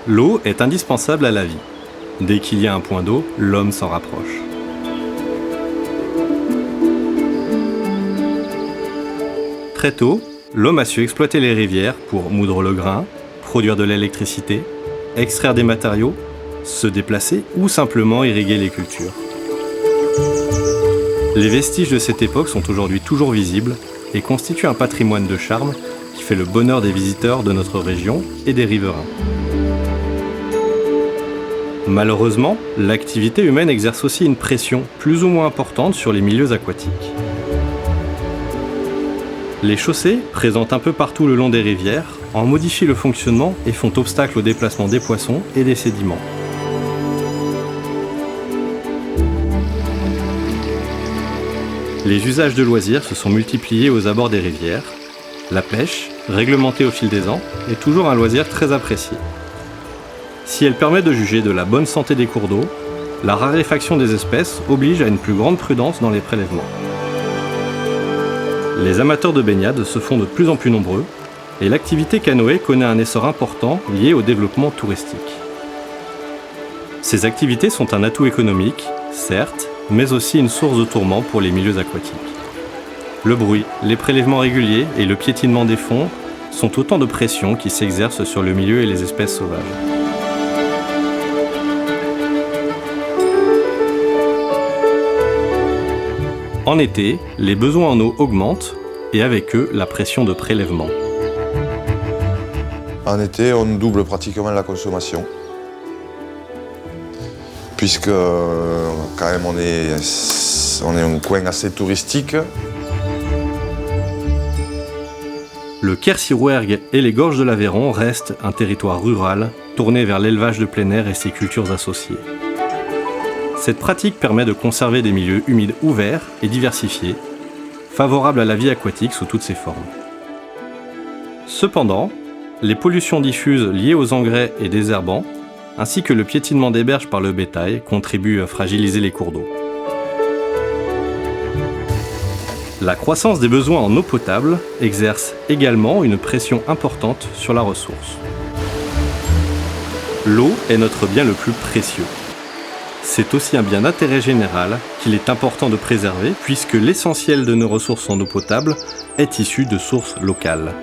L'eau est indispensable à la vie. Dès qu'il y a un point d'eau, l'homme s'en rapproche. Très tôt, l'homme a su exploiter les rivières pour moudre le grain, produire de l'électricité, extraire des matériaux, se déplacer ou simplement irriguer les cultures. Les vestiges de cette époque sont aujourd'hui toujours visibles et constituent un patrimoine de charme qui fait le bonheur des visiteurs de notre région et des riverains. Malheureusement, l'activité humaine exerce aussi une pression plus ou moins importante sur les milieux aquatiques. Les chaussées, présentes un peu partout le long des rivières, en modifient le fonctionnement et font obstacle au déplacement des poissons et des sédiments. Les usages de loisirs se sont multipliés aux abords des rivières. La pêche, réglementée au fil des ans, est toujours un loisir très apprécié. Si elle permet de juger de la bonne santé des cours d'eau, la raréfaction des espèces oblige à une plus grande prudence dans les prélèvements. Les amateurs de baignade se font de plus en plus nombreux et l'activité canoë connaît un essor important lié au développement touristique. Ces activités sont un atout économique, certes, mais aussi une source de tourment pour les milieux aquatiques. Le bruit, les prélèvements réguliers et le piétinement des fonds sont autant de pressions qui s'exercent sur le milieu et les espèces sauvages. En été, les besoins en eau augmentent et avec eux la pression de prélèvement. En été, on double pratiquement la consommation. Puisque quand même on est un coin assez touristique. Le Quercy-Rouergue et les gorges de l'Aveyron restent un territoire rural tourné vers l'élevage de plein air et ses cultures associées. Cette pratique permet de conserver des milieux humides ouverts et diversifiés, favorables à la vie aquatique sous toutes ses formes. Cependant, les pollutions diffuses liées aux engrais et désherbants, ainsi que le piétinement des berges par le bétail, contribuent à fragiliser les cours d'eau. La croissance des besoins en eau potable exerce également une pression importante sur la ressource. L'eau est notre bien le plus précieux. C'est aussi un bien d'intérêt général qu'il est important de préserver puisque l'essentiel de nos ressources en eau potable est issu de sources locales.